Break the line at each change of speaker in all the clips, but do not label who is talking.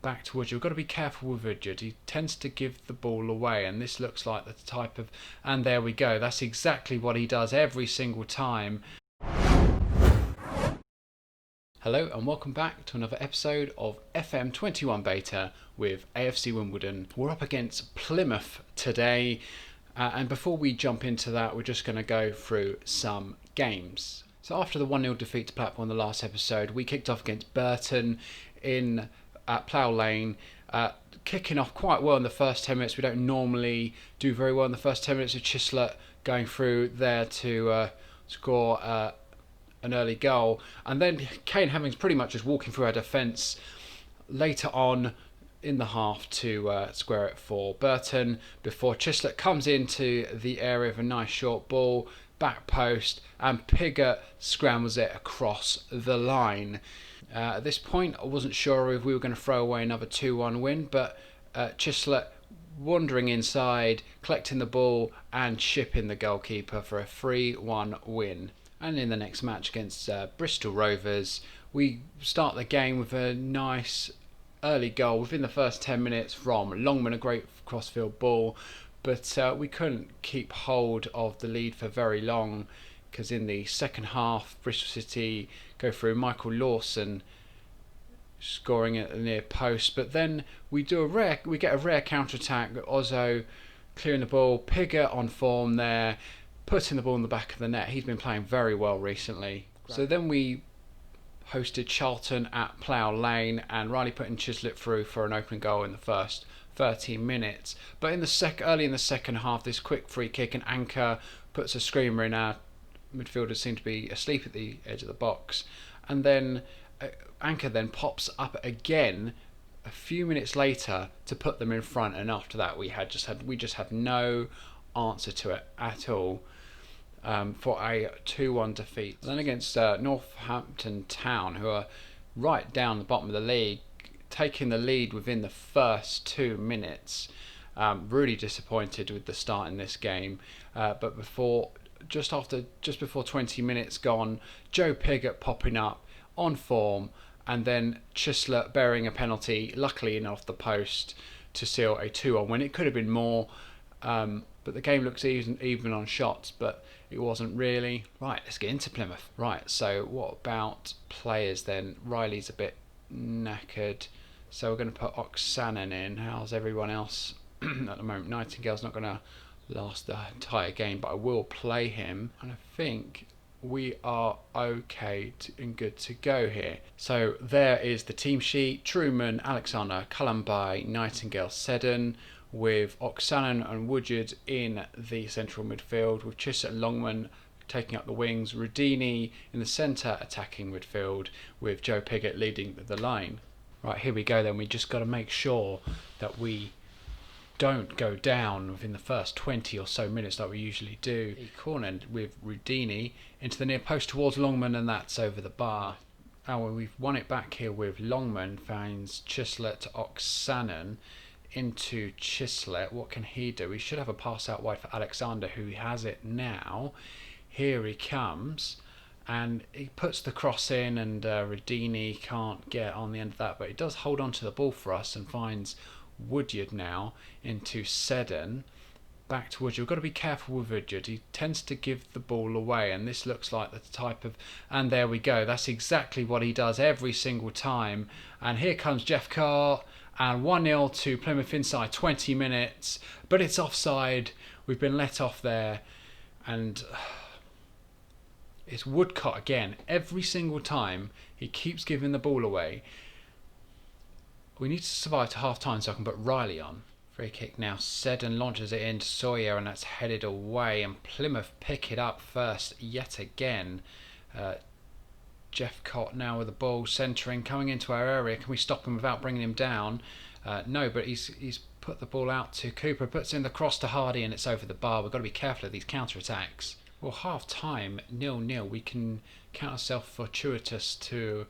back to Woodyard. We've got to be careful with Woodyard. He tends to give the ball away, and this looks like the type of... And there we go. That's exactly what he does every single time. Hello and welcome back to another episode of FM21 Beta with AFC Wimbledon. We're up against Plymouth today, and before we jump into that, we're just going to go through some games. So after the 1-0 defeat to Blackpool in the last episode, we kicked off against Burton at Plough Lane, kicking off quite well in the first 10 minutes. We don't normally do very well in the first 10 minutes, of Chislett going through there to score an early goal, and then Kane Hemmings pretty much just walking through our defence later on in the half to square it for Burton, before Chislett comes into the area of a nice short ball, back post, and Pigott scrambles it across the line. At this point I wasn't sure if we were going to throw away another 2-1 win, but Chislett wandering inside, collecting the ball and shipping the goalkeeper for a 3-1 win. And in the next match against Bristol Rovers, we start the game with a nice early goal within the first 10 minutes from Longman, a great crossfield ball, but we couldn't keep hold of the lead for very long, because in the second half Bristol City go through Michael Lawson scoring at the near post, but then we get a rare counter-attack, Ozzo clearing the ball, Pigott on form there, putting the ball in the back of the net. He's been playing very well recently. Great. So then we hosted Charlton at Plough Lane, and Riley putting Chislett through for an opening goal in the first 13 minutes. But in the early in the second half, this quick free kick and Anchor puts a screamer in. Our midfielders seem to be asleep at the edge of the box, and then Anchor then pops up again a few minutes later to put them in front. And after that, we just had no answer to it at all. For a 2-1 defeat. Then against Northampton Town, who are right down the bottom of the league, taking the lead within the first 2 minutes. Really disappointed with the start in this game, but just before 20 minutes gone, Joe Pigott popping up on form, and then Chislett bearing a penalty, luckily in off the post, to seal a 2-1 win. It could have been more, but the game looks even on shots, but it wasn't really. Right, let's get into Plymouth. Right, so what about players then? Riley's a bit knackered, so we're going to put Oksanen in. How's everyone else at the moment? Nightingale's not going to last the entire game, but I will play him, and I think we are okay and good to go here. So there is the team sheet. Truman, Alexander, Columbi, Nightingale, Seddon, with Oksanen and Woodyard in the central midfield, with Chislett and Longman taking up the wings, Rudini in the centre attacking midfield, with Joe Pigott leading the line. Right, here we go then. We just got to make sure that we don't go down within the first 20 or so minutes like we usually do. Cornered with Rudini into the near post towards Longman, and that's over the bar. Oh, well, we've won it back here with Longman, finds Chislett to Oksanen, into Chislett. What can he do? He should have a pass out wide for Alexander, who has it now. Here he comes, and he puts the cross in, and Rudini can't get on the end of that, but he does hold on to the ball for us and finds Woodyard now into Seddon. Back to Woodyard. We've got to be careful with Woodyard. He tends to give the ball away, and this looks like the type of... And there we go. That's exactly what he does every single time. And here comes Jeff Carr, and 1-0 to Plymouth inside 20 minutes, but it's offside. We've been let off there, and it's Woodcott again. Every single time he keeps giving the ball away. We need to survive to half time so I can put Riley on. Free kick now. Seddon launches it into Sawyer, and that's headed away, and Plymouth pick it up first yet again. Jeff Cott now with the ball, centering, coming into our area. Can we stop him without bringing him down? No, but he's put the ball out to Cooper, puts in the cross to Hardy, and it's over the bar. We've got to be careful of these counter-attacks. Well, half-time, 0-0. We can count ourselves fortuitous to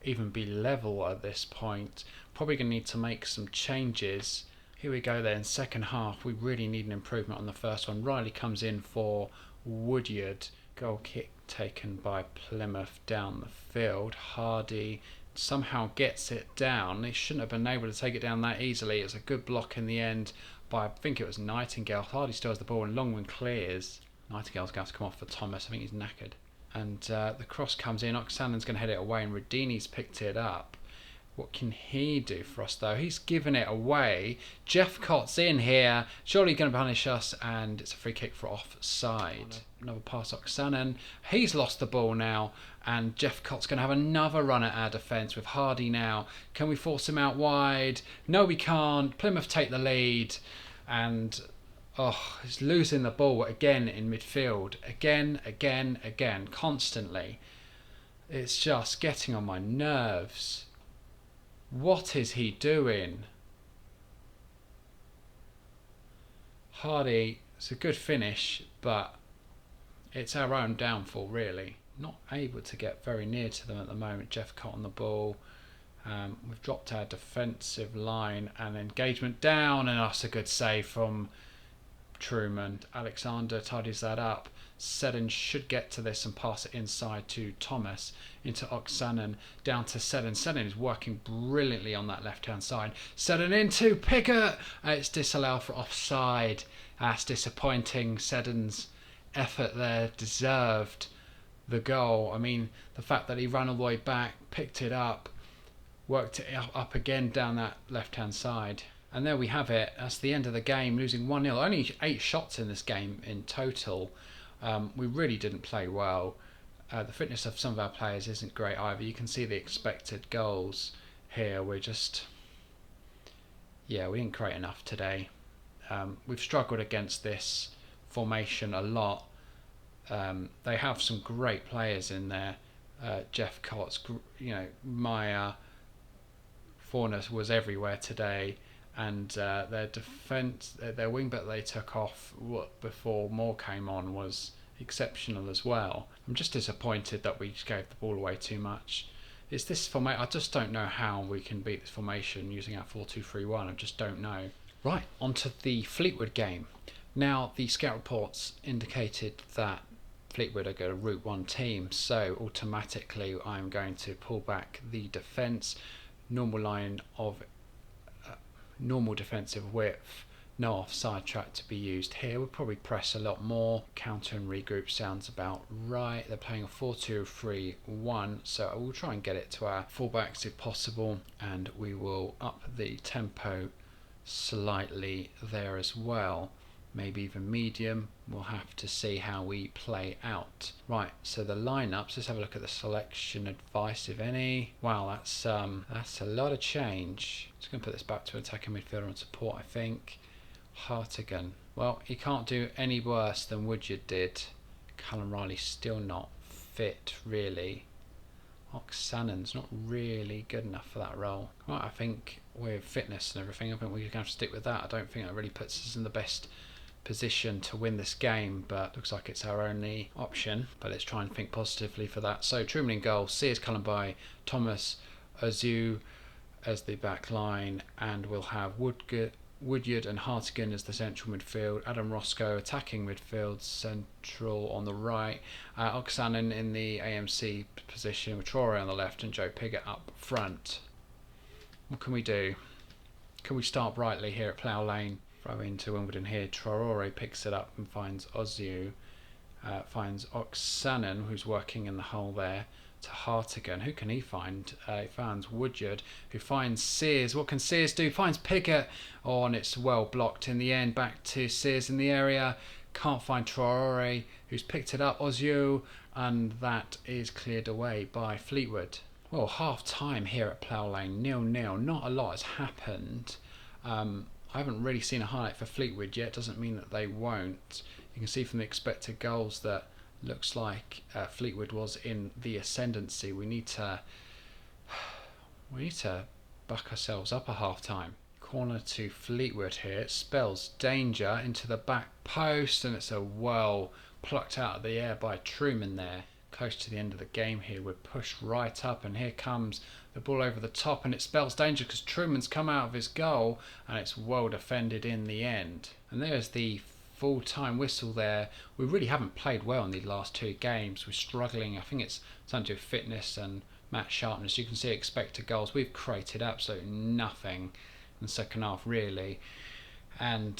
even be level at this point. Probably going to need to make some changes. Here we go then, second half. We really need an improvement on the first one. Riley comes in for Woodyard. Goal kick taken by Plymouth down the field. Hardy somehow gets it down. He shouldn't have been able to take it down that easily. It's a good block in the end by, I think it was Nightingale. Hardy still has the ball and Longman clears. Nightingale's going to come off for Thomas. I think he's knackered. And the cross comes in. Oksana's going to head it away and Radini's picked it up. What can he do for us though? He's given it away. Jeffcott's in here. Surely going to punish us, and it's a free kick for offside. Another pass Oksanen. He's lost the ball now, and Jeffcott's going to have another run at our defence with Hardy now. Can we force him out wide? No, we can't. Plymouth take the lead, and he's losing the ball again in midfield. Again, constantly. It's just getting on my nerves. What is he doing? Hardy, it's a good finish, but it's our own downfall, really. Not able to get very near to them at the moment. Jeffcott on the ball. We've dropped our defensive line and engagement down, and that's a good save from Truman. Alexander tidies that up. Seddon should get to this and pass it inside to Thomas, into Oksanen, down to Seddon. Seddon is working brilliantly on that left-hand side. Seddon into Pickett. It's disallowed for offside. That's disappointing. Seddon's effort there deserved the goal. I mean, the fact that he ran all the way back, picked it up, worked it up again down that left-hand side. And there we have it. That's the end of the game, losing 1-0. Only 8 shots in this game in total. We really didn't play well. The fitness of some of our players isn't great either. You can see the expected goals here. We didn't create enough today. We've struggled against this formation a lot. They have some great players in there. Jeff Cott's, Maya, Fornas was everywhere today. And their defence, their wing back they took off before Moore came on was exceptional as well. I'm just disappointed that we just gave the ball away too much. Is this formation? I just don't know how we can beat this formation using our 4-2-3-1. I just don't know. Right, on to the Fleetwood game. Now, the scout reports indicated that Fleetwood are going to route one team, so automatically I'm going to pull back the defence. Normal line of normal defensive width, no offside track to be used here. We'll probably press a lot more. Counter and regroup sounds about right. They're playing a 4-2-3-1, so we'll try and get it to our fullbacks if possible, and we will up the tempo slightly there as well. Maybe even medium. We'll have to see how we play out. Right, so the lineups, let's have a look at the selection advice, if any. Wow, that's a lot of change. Just going to put this back to attacking midfielder and support, I think. Hartigan. Well, he can't do any worse than Woodyard did. Callum Riley's still not fit, really. Oksanen's not really good enough for that role. Right, I think with fitness and everything, I think we're going to have to stick with that. I don't think that really puts us in the best position to win this game, but looks like it's our only option. But let's try and think positively for that. So Truman in goal, Sears, Cullenby, Thomas, Azu as the back line, and we'll have Woodyard and Hartigan as the central midfield, Adam Roscoe attacking midfield, central on the right, Oksanen in the AMC position with Traore on the left and Joe Pigott up front. What can we do? Can we start brightly here at Plough Lane? Throw into Wimbledon here. Traore picks it up and finds Ozu. Finds Oksanen, who's working in the hole there, to Hartigan. Who can he find? He finds Woodyard, who finds Sears. What can Sears do? Finds Pigott. Oh, and it's well blocked in the end. Back to Sears in the area. Can't find Traore, who's picked it up. Ozu, and that is cleared away by Fleetwood. Well, half time here at Plough Lane, 0-0. Not a lot has happened. I haven't really seen a highlight for Fleetwood yet. Doesn't mean that they won't. You can see from the expected goals that looks like Fleetwood was in the ascendancy. We need to buck ourselves up a half time. Corner to Fleetwood here. It spells danger into the back post, and it's a well plucked out of the air by Truman there. Close to the end of the game here, we're pushed right up, and here comes the ball over the top, and it spells danger because Truman's come out of his goal, and it's well defended in the end. And there's the full-time whistle there. We really haven't played well in the last 2 games. We're struggling. I think it's something to do with fitness and match sharpness. You can see expected goals. We've created absolutely nothing in the second half, really. And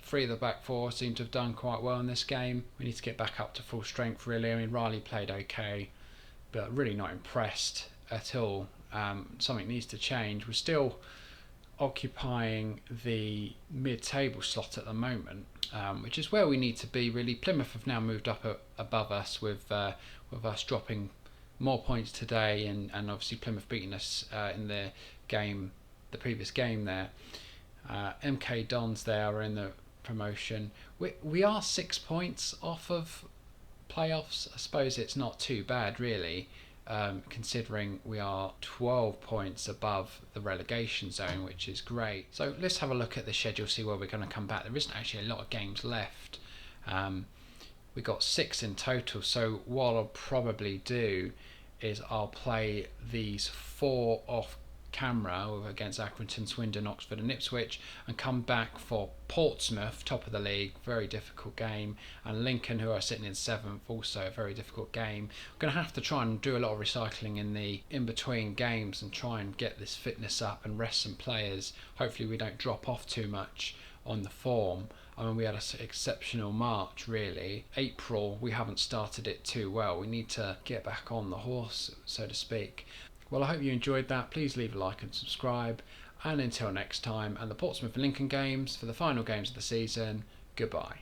3 of the back 4 seem to have done quite well in this game. We need to get back up to full strength, really. I mean, Riley played okay, but really not impressed at all. Something needs to change. We're still occupying the mid-table slot at the moment, which is where we need to be, really. Plymouth have now moved up above us with us dropping more points today, and obviously Plymouth beating us in the previous game there. MK Dons there are in the promotion. We are 6 points off of playoffs. I suppose it's not too bad, really, considering we are 12 points above the relegation zone, which is great. So let's have a look at the schedule, see where we're going to come back. There isn't actually a lot of games left. We got 6 in total, so what I'll probably do is I'll play these 4 off camera against Accrington, Swindon, Oxford and Ipswich, and come back for Portsmouth, top of the league, very difficult game, and Lincoln, who are sitting in 7th, also a very difficult game. I'm going to have to try and do a lot of recycling in between games and try and get this fitness up and rest some players. Hopefully we don't drop off too much on the form. I mean, we had an exceptional March, really. April, we haven't started it too well. We need to get back on the horse, so to speak. Well, I hope you enjoyed that. Please leave a like and subscribe. And until next time, and the Portsmouth and Lincoln games for the final games of the season, goodbye.